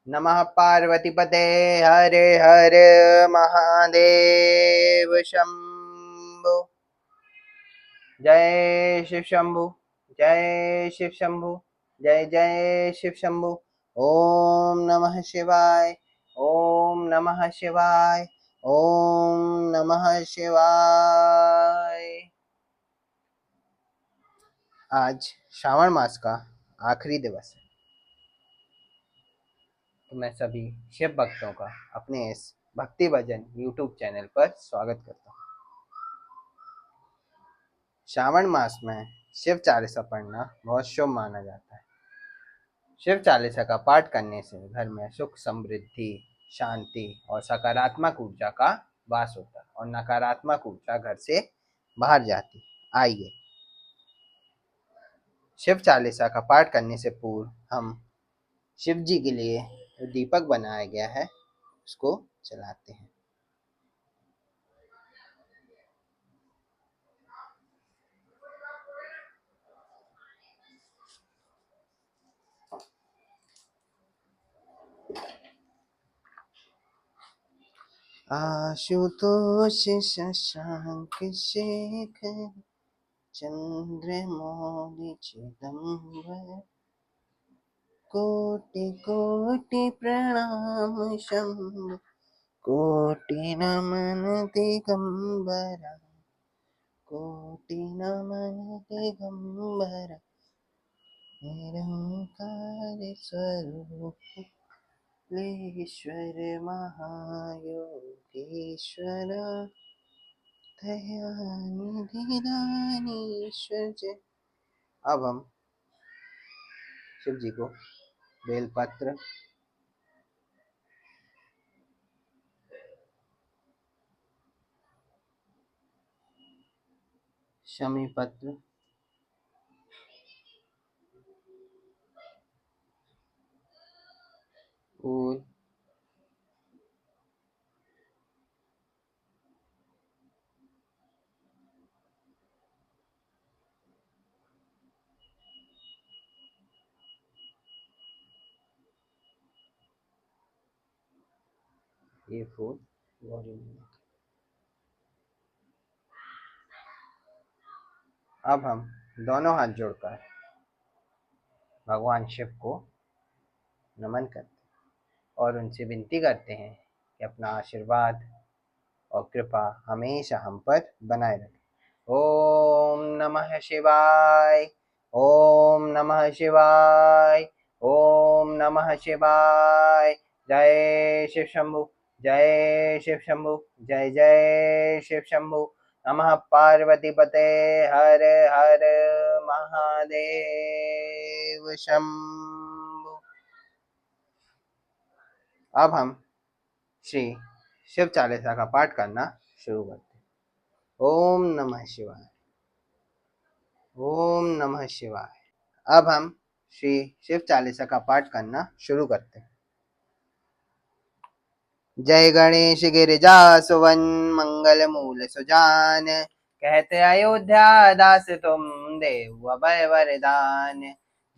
नमः पार्वतीपते हरे हर महादेव शंभु। जय शिव शंभु। जय शिव शंभु। जय जय शिव शंभु। ओम नमः शिवाय। ओम नमः शिवाय। ओम नमः शिवाय। आज श्रावण मास का आखिरी दिवस है, तो मैं सभी शिव भक्तों का अपने इस भक्ति भजन यूट्यूब चैनल पर स्वागत करता हूँ। श्रावण मास में शिव चालीसा पढ़ना बहुत शुभ माना जाता है। शिव चालीसा का पाठ करने से घर में सुख, समृद्धि, शांति और सकारात्मक ऊर्जा का वास होता है और नकारात्मक ऊर्जा घर से बाहर जाती है। आइए, शिव चालीसा का पाठ करने से पूर्व हम शिव जी के लिए दीपक बनाया गया है, उसको जलाते हैं। आशुतोष शशांक शेखर चंद्रमौलि चिदंबर कोटि कोटि प्रणाम शंभु कोटि नमन दिगंबर कोटि नमन दिगंबर निरंकार स्वरूप ईश्वर महायोगेश्वर दयानिधि दानीश्वर जय। अब हम शिव जी को बेलपत्र, शमी पत्र, फूल, ये फूल गौरी मैया। अब हम दोनों हाथ जोड़कर भगवान शिव को नमन करते हैं और उनसे विनती करते हैं कि अपना आशीर्वाद और कृपा हमेशा हम पर बनाए रखें। ओम नमः शिवाय। ओम नमः शिवाय। ओम नमः शिवाय। जय शिव शंभु। जय शिव शंभु। जय जय शिव शंभु। नमः पार्वतीपते हर हर महादेव शंभु। अब हम श्री शिव चालीसा का पाठ करना शुरू करते हैं। ओम नमः शिवाय। ओम नमः शिवाय। अब हम श्री शिव चालीसा का पाठ करना शुरू करते हैं। जय गणेश गिरिजा सुवन मंगल मूल सुजान, कहते अयोध्या दास तुम देव अभय वरदान।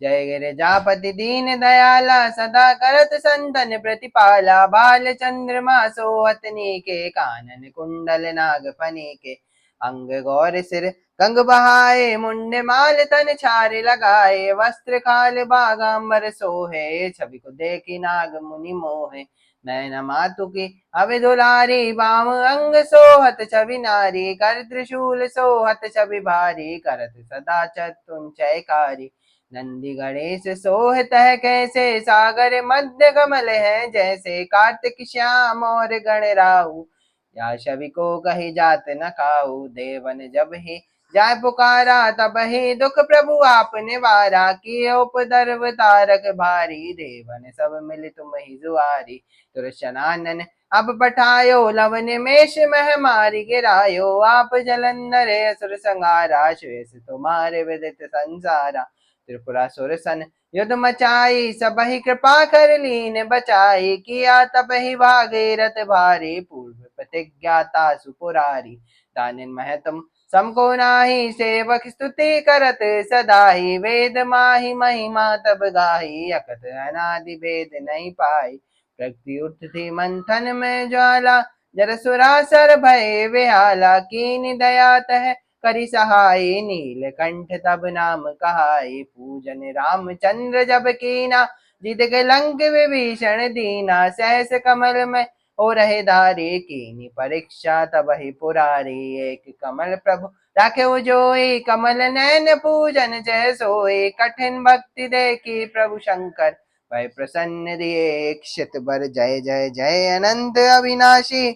जय गिरिजापति दीन दयाला सदा करत संतन प्रतिपाला, बाल चंद्रमा सोहत के कानन कुंडल नाग फनी के, अंग गौर सिर गंग बहाए मुंड माल तन छारे लगाए, वस्त्र खाल बागाम्बर सोहे छवि को देखी नाग मुनि मोहे। नैन मातु की अभि दुलारी बाम अंग सोहत छवि नारी, कर त्रिशूल सोहत छवि भारी, करत सदा चतुंचयकारी। नंदी गणेश सोहत है कैसे, सागर मध्य कमल है जैसे, कार्तिक श्याम और गण राहु, या छवि को कही जात न काहू। देवन जब ही जाय पुकारा तब ही दुख प्रभु आपने वारा, किए उपद्रव तारक भारी, देवन सब मिल तुम ही जुआरी। तुरशनानन अब पठायो लवन मेष मह मारी गिरायो, आप जलंधर असुर संहारा, श्वेश तुम्हारे विदित संसारा। त्रिपुरासुर सन युद्ध मचाई सबहि कृपा कर लीन बचाई, किया तबहि भागीरथ भारी, पूर्व प्रतिज्ञाता सुपुरारी। दानिन मह तुम समको नाहि सेवक स्तुति करत सदाहि, वेद माहि महिमा तब गाही, अकथ अनादि भेद नहीं पाई। प्रकृति उठती मंथन में ज्वाला, जर सुरासर भय बेहाला, कीन दया तह करि सहाय, नीलकंठ तब नाम कहाई। पूजन रामचंद्र जब कीना, जीत के लंक विभीषण दीना, सहस कमल में हो रहे धारी, कीनी परीक्षा तब ही पुरारी। एक कमल प्रभु राखे जोई, कमल नैन पूजन जय सोई, कठिन भक्ति देखी प्रभु शंकर, भय प्रसन्न दिए क्षित बर। जय जय जय अनंत अविनाशी,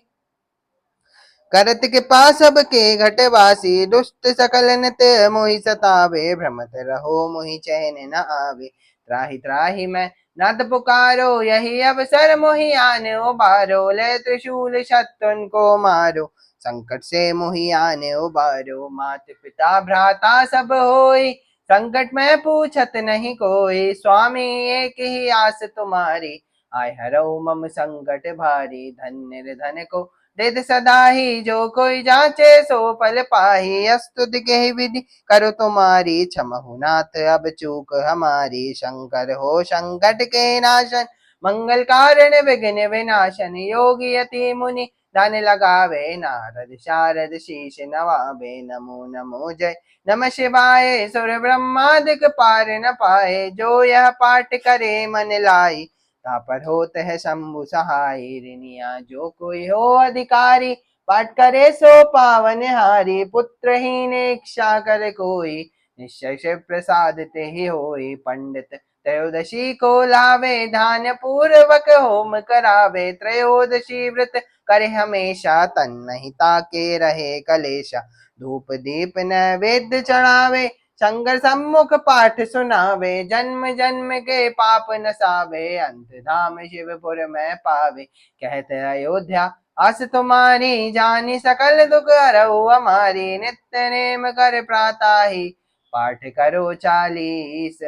करत कृपा सबके घटवासी, दुष्ट सकल नित मोहि सतावे, भ्रमत रहो मोहि चैन न आवे। त्राहि त्राहि मैं नाथ पुकारो, यही अवसर मोहि आने उबारो, ले त्रिशूल शत्रुन को मारो, संकट से मोहि आने उबारो। मात पिता भ्राता सब होई, संकट में पूछत नहीं कोई, स्वामी एक ही आस तुम्हारी, आय हरऊ मम संकट भारी। धन्य धन को रिद सदा ही, जो कोई जाचे सो फल पाही, अस्तुति के विधि करो तुम्हारी, क्षमहु नाथ अब चूक हमारी। शंकर हो संकट के नाशन, मंगल कारण विघ्न विनाशन, योगी यति मुनि धन लगावे, नारद शारद शीश नवावे। नमो नमो जय नमः शिवाय, सुर ब्रह्मादिक पार न पाए, जो यह पाठ करे मन लाई, तापर होत है शंभु सहाय। ऋनिया जो कोई हो अधिकारी, पाठ करे सो पावन हारी, पुत्रहीन इच्छा कर कोई, निश्चय शिव प्रसाद ते ही होई। पंडित त्रयोदशी को लावे, धान्य पूर्वक होम करावे, त्रयोदशी व्रत करे हमेशा, तन नहीं ताके रहे कलेशा। धूप दीप नैवेद्य चढ़ावे, शंकर सम्मुख पाठ सुनावे, जन्म जन्म के पाप नसावे, अंत धाम शिवपुर में पावे। कहते अयोध्या अस तुम्हारी, जानी सकल दुख हरऊ हमारी, नित्य नेम कर प्रातहि, पाठ करो 40,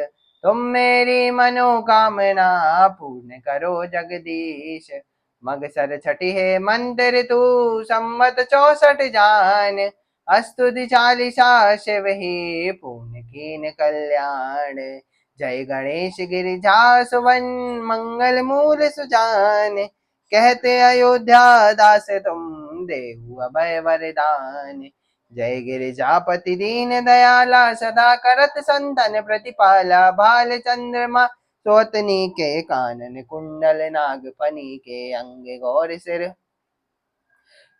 तुम मेरी मनोकामना पूर्ण करो जगदीश। मगसर छठी है मंदिर तू, संवत 64 जान, अस्तुति 40 शिव ही पूर्ण कीन कल्याण। जय गणेश गिरिजा सुवन, मंगल मूल सुजान, कहते अयोध्या दास तुम, देहु अभय वरदान। जय गिरिजापति दीन दयाला, सदा करत संतन प्रतिपाला, भाल चंद्रमा सोतनी के, कानन कुंडल नाग फनी के, अंग गौर सिर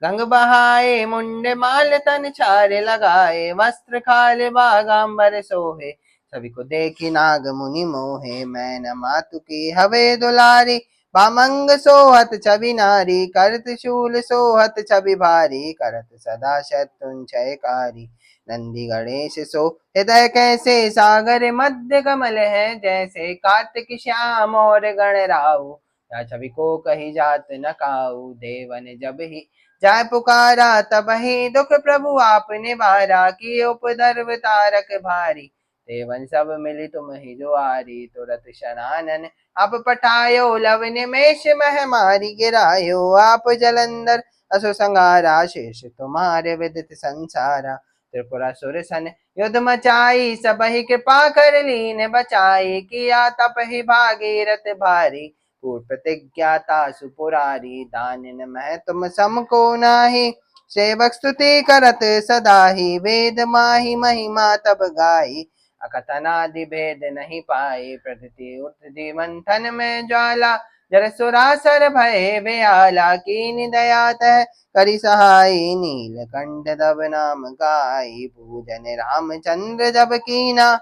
गंग बहाए, मुंड माल तन छार लगाए, वस्त्र खाल बागाम्बर सोहे, सभी को देखी नाग मुनि मोहे। मैं मातु की हवे दुलारी, बामंग सोहत छवि नारी, करत शूल सोहत छवि भारी, करत सदा शत्रुन क्षयकारी। नंदी गणेश सो हृदय कैसे, सागर मध्य कमल है जैसे, कार्तिक श्याम और गण राहु, या छवि को कही जात न काऊ। देवन जब ही जाय पुकारा, तब ही दुख प्रभु आपने वारा, की उपद्रव तारक भारी, देवन सब मिली तुम ही जुआरी। तुरत शनानन आप पठायो, लव निमेष मह मारी गिरायो, आप जलंधर असु संगारा, शेष तुम्हारे विदित संसारा। त्रिपुरासुर सन युद्ध मचाई, सब ही कृपा कर लीन बचाई, किया तप ही भागीरथ भारी, पूर्व प्रतिज्ञाता सुपुरारी। दानिन मह तुम सम को नाही, सेवक स्तुति करत सदा ही, वेद माही महिमा तब गाई, अकथनादि भेद नहीं पाए। प्रकृति उठती मंथन में ज्वाला, जर सुरासर भय बेआला, कीन दया तह करि सहाय, नीलकंठ तब नाम गाई। पूजन रामचंद्र जब कीना,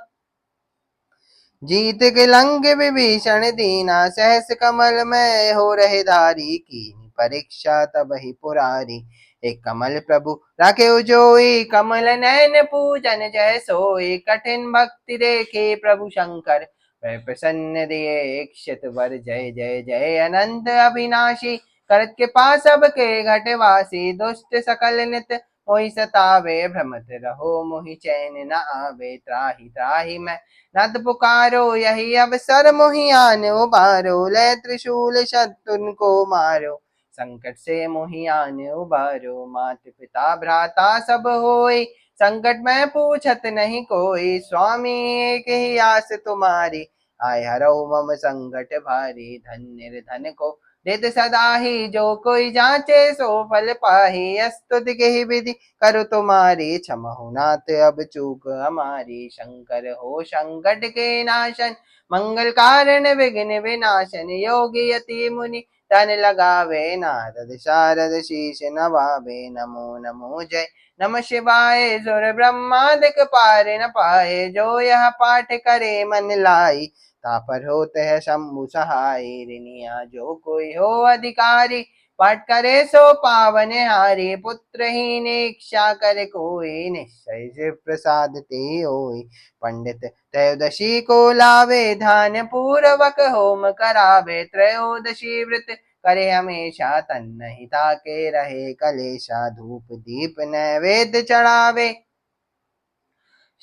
जीत के लंक विभीषण दीना, सहस कमल में हो रहे धारी, कीनी परीक्षा तब ही पुरारी। एक कमल प्रभु राखे जोई, कमल नैन पूजन जय सोई, कठिन भक्ति देखे प्रभु शंकर, वह प्रसन्न दिए क्षित वर। जय जय जय अनंत अविनाशी, करत के पास सबके घटवासी, दुष्ट सकल नित मोहि सतावे, भ्रमत रहो मोहि चैन न आवे। त्राहि त्राहि मैं नद पुकारो, यही अवसर मोहि आन उबारो, ले त्रिशूल शत्रुन को मारो, संकट से मोहि आन उबारो। मात पिता भ्राता सब होई, संकट में पूछत नहीं कोई, स्वामी एक ही आस तुम्हारी, आय हरौ मम संकट भारी। धन्य धन को देत सदा ही, जो कोई जांचे सो फल पाही। स्तुति के ही विधि करु तुम्हारी, क्षमहु नाथ अब चूक हमारी। शंकर हो संकट के नाशन, मंगल कारण विघ्न विनाशन। योगी यति मुनि तन लगावे, नारद शारद शीश नवावे। नमो नमो जय नमः शिवाय, सुर ब्रह्मादिक पार न पाए। जो यह पाठ करे मन लाई, तापर होते है शंभु सहाय। ऋणिया जो कोई हो अधिकारी, पाठ करे सो पावन हारी। पुत्रहीन इच्छा करे कोई, निश्चय से प्रसाद ते होई। पंडित त्रयोदशी को लावे, ध्यान पूर्वक होम करावे। त्रयोदशी व्रत करे हमेशा, तन्न हिता के रहे कलेशा। धूप दीप नैवेद्य चढ़ावे,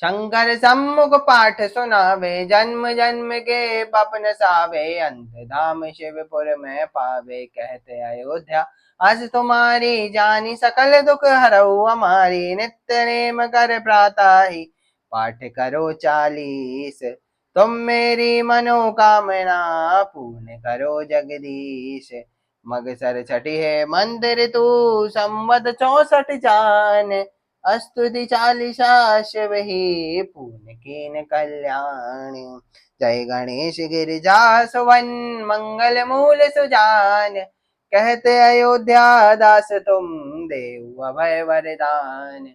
शंकर सम्मुख पाठ सुनावे। जन्म जन्म के पाप नसावे, अंत धाम शिवपुर में पावे। कहते अयोध्या आज तुम्हारी, जानी सकल दुख हरऊ हमारी। नित्य नेम कर प्रातः, पाठ करो 40। तुम मेरी मनोकामना, पूर्ण करो जगदीश। मगसर छठी है मंदिर तू, संवत 64 जान। स्तुति 40 शिव ही, पूर्ण कीन कल्याण। जय गणेश गिरिजा सुवन, मंगल मूल सुजान। कहते अयोध्या दास तुम, देव अभय वरदान।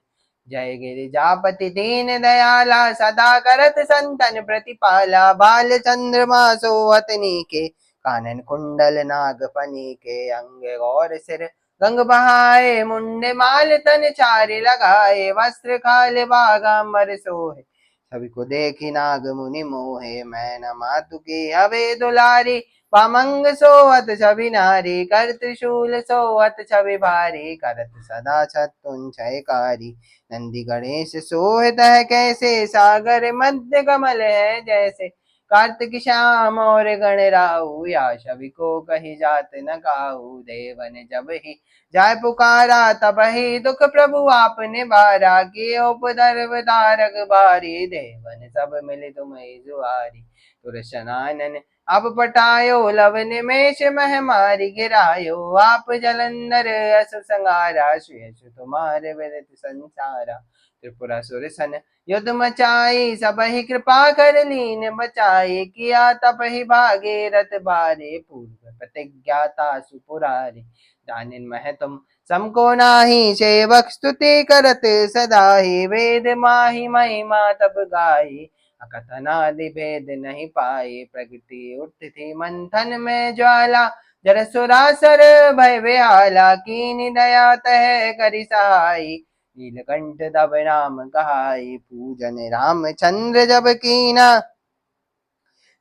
जय गिरिजापति दीन दयाला, सदा करत संतन प्रतिपाला। बाल चंद्रमा सोहतनी के, कानन कुंडल नाग फनी के। अंग और सिर गंग बहाए, मुंडे माल तन चारि लगाए। वस्त्र खाल बागाम्बर सोहे, सभी को देखी नाग मुनि मोहे। मैं न मातु की हवे दुलारी, पामंग सोवत छवि नारी। कर त्रिशूल सोवत छवि भारी, करत सदा छत्तुंचयकारी। नंदी गणेश सोहत है कैसे, सागर मध्य कमल है जैसे। कार्तिक श्याम और गणराऊ, या छवि को कही जात न काऊ। देवन जब ही जाय पुकारा, तब ही दुख प्रभु आपने बारा। किए उपद्रव तारक बारी, देवन सब मिले तुम्हें जुआरी। तुरसनानन अब पटायो, लव निमेष मह मारी गिरायो। आप जलंधर अस संगारा, श्रेयस तुम्हारे विदित संसारा। त्रिपुरासुर सन युद्ध मचाई, सब ही कृपा कर लीन बचाई। किया तप ही भागे रथ बारे, पूर्व प्रतिज्ञाता सुपुरारी। दानिन मह तुम समको नाही, सेवक स्तुति करत सदा ही। वेद माही महिमा तब गाई, अकथनादि भेद नहीं पाई। प्रकृति उठती थी मंथन में ज्वाला, जरसुरासर भय बेहाला। कीनी दया तह करि सहाई, नीलकंठ तब नाम कहाई। पूजन रामचंद्र जब कीना,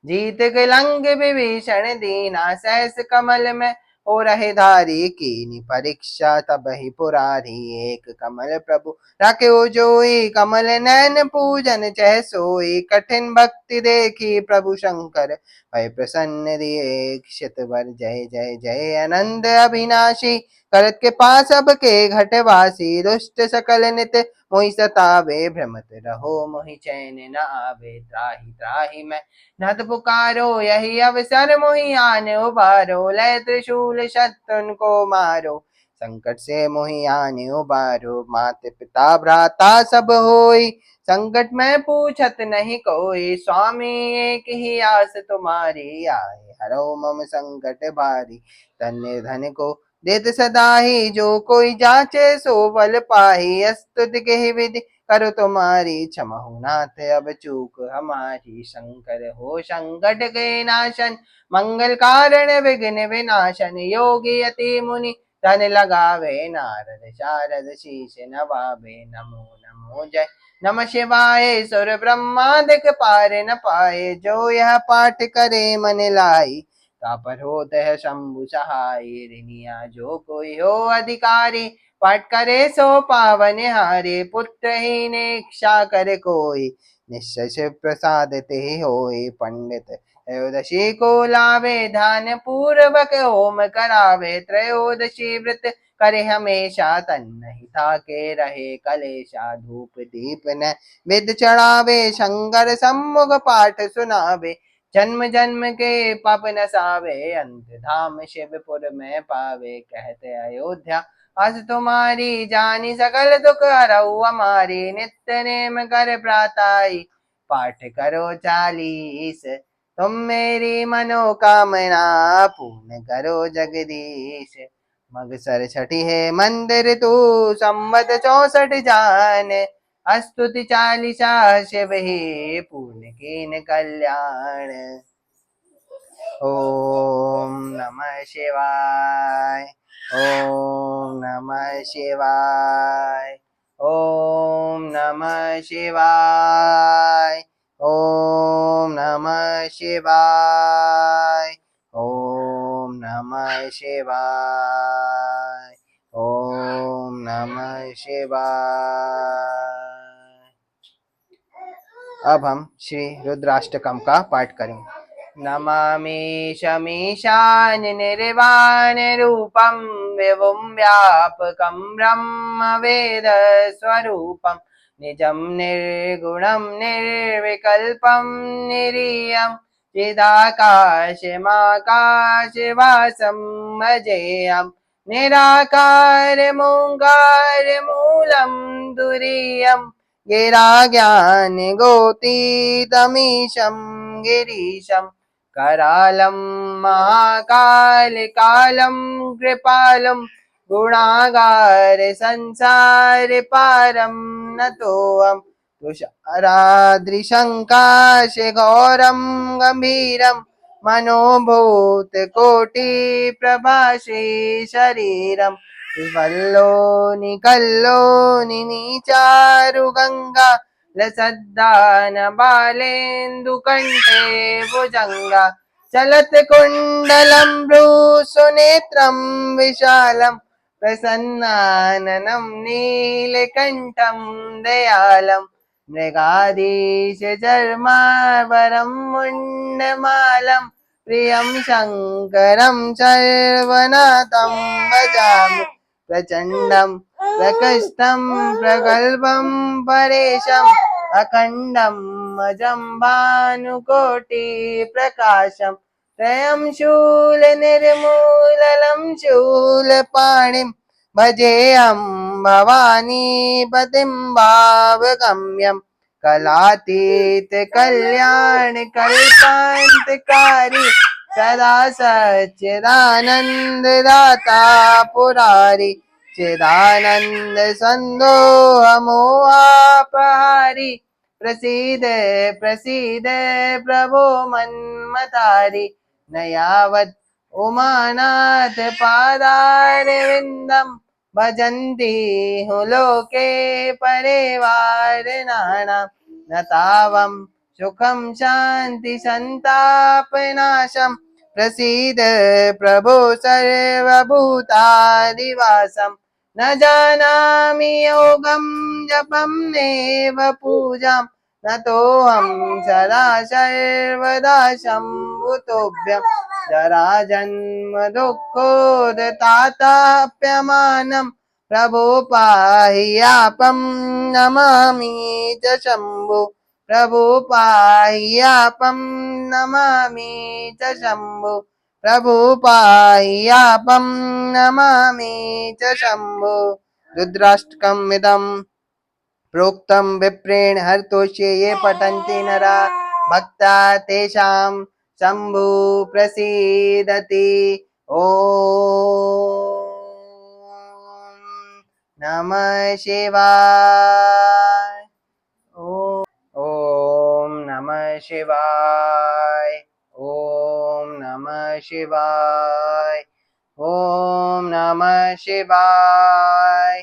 जीत के लंग विभीषण दीना। सहस कमल में हो रहे धारी, कीनी परीक्षा तब ही पुरारी। एक कमल प्रभु रखे जोई, कमल नैन पूजन चह सोई। कठिन भक्ति देखी प्रभु शंकर, भय प्रसन्न दिए क्षित भर। जय जय जय आनंद अविनाशी, करत के पास सबके घटवासी। दुष्ट सकल नित मोहि सतावे, भ्रमत रहो मोहि चैन न आवे। त्राहि त्राहि मैं नत पुकारो, यही अवसर मोहि आन उबारो। लय त्रिशूल शत्रुन को मारो, संकट से मोहि आन उबारो। मात पिता भ्राता सब होई, संकट में पूछत नहीं कोई। स्वामी एक ही आस तुम्हारी, आए हरौ मम संकट भारी। धन्य धन को देत सदा ही, जो कोई जाचे सो बल पाही। स्तुति के ही विधि करो तुम्हारी, क्षमहु नाथ अब चूक हमारी। शंकर हो संकट के नाशन, मंगल कारण विघ्न विनाशन। योगी यति मुनि तन लगावे, नारद शारद शीश नवावे। नमो नमो जय नमः शिवाय, सुर ब्रह्मादिक पार न पाए। जो यह पाठ करे मन लाई, तापर होत है शंभु सहाय। ऋणिया जो कोई हो अधिकारी, पाठ करे सो पावन हारे। पुत्रहीन इच्छा करे कोई, निश्चय शिव प्रसाद ते होय। पंडित त्रयोदशी को लावे ध्यान पूर्वक होम करावे, त्रयोदशी व्रत करे हमेशा तन नहीं थाके रहे कलेशा, धूप दीप न विद चढ़ावे शंकर सम्मुख पाठ सुनावे, जन्म जन्म के पाप नसावे अंत धाम शिवपुर में पावे, कहते अयोध्या आज तुम्हारी जानी सकल दुख हरऊ हमारी, नित्य नेम कर प्राताई पाठ करो 40, तुम मेरी मनोकामना पूर्ण करो जगदीश। मगसर छठी है मंदिर तू संवत 64 जान, अस्तुति 40 शिव ही पूर्ण कीन कल्याण। ओम नमः शिवाय, ओम नमः शिवाय, ओम नमः शिवाय, ओम नमः शिवाय, ओम नमः शिवाय, ओम नमः शिवाय। अब हम श्री रुद्राष्टकम का पाठ करेंगे। नमामि शमीशान निर्वाण रूपम विभुं व्यापकं ब्रह्म वेद स्वरूपम, निजं निर्गुणं निर्विकल्पं निरीयं चिदाकाशमाकाशवासं भजेयं, निराकारमोङ्कारमूलं दुरीयं गिराज्ञानगोतीतमीशं गिरीशं, करालं महाकालकालं कृपालं गुणागार संसार पारं नतोऽहं, तुषाराद्रिशङ्काशघोरं गम्भीरं मनोभूतकोटिप्रभासे शरीरं, विवल्लोनिकल्लोनि नीचारुगङ्गा लसद्दानबालेन्दुकण्ठे भुजङ्गा, चलत्कुण्डलं भ्रूसुनेत्रं विशालं प्रसन्नाननं नीलकण्ठं दयालं, मृगाधीशचर्मावरं मुण्डमालं प्रियं शङ्करं सर्वनाथं भजामि, प्रचण्डं प्रकृष्टं प्रगल्भं परेशम् अखण्डं अजं भानुकोटिप्रकाशं, त्रयं शूलनिर्मूलनं शूलपाणिं भजेऽहं भवानीपतिं भावगम्यं, कलातीत कल्याण कल्पान्तकारी सदा सच्चिदानंद दाता पुरारी, चिदानंद संदोहमोहापहारी, प्रसीद प्रसीद प्रभो मन्मथारी, न यावत् उमानाथ पादारविन्दं भजन्ति हूँ लोके परिवारणानां, न तावं सुखं शान्ति संतापनाशं, प्रसीद प्रभो सर्वभूतादिवासं, न जानामि योगं जपं नैव पूजां, नतोऽहं सदा सर्वदा शम्भुतोभ्यं, जराजन्म दुःखोदताताप्यमानं प्रभो पाहि यापं नमामि च शम्भो, प्रभो पाहि यापं नमामि च शम्भो, प्रभु पाहि यापं नमामि च शम्भो। रुद्राष्टकम् इदं प्रोक्तं विप्रेण हरतोष्ये ये पठन्ति नरा भक्ता तेषां शम्भु प्रसीदति। ॐ नमः शिवाय, ॐ नमः शिवाय, ॐ नमः शिवाय, ॐ नमः शिवाय।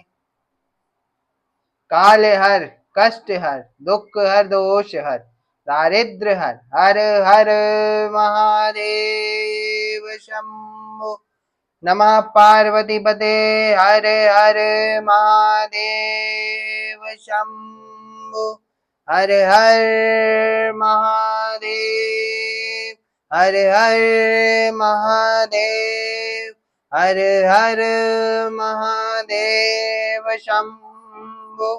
काल हर, कष्ट हर, दुख हर, दोष हर, दारिद्र हर, हर हर महादेव शंभो। नमः पार्वती पते हर हर महादेव शंभो, हर हर महादेव हर हर महादेव, हर हर महादेव शंभो।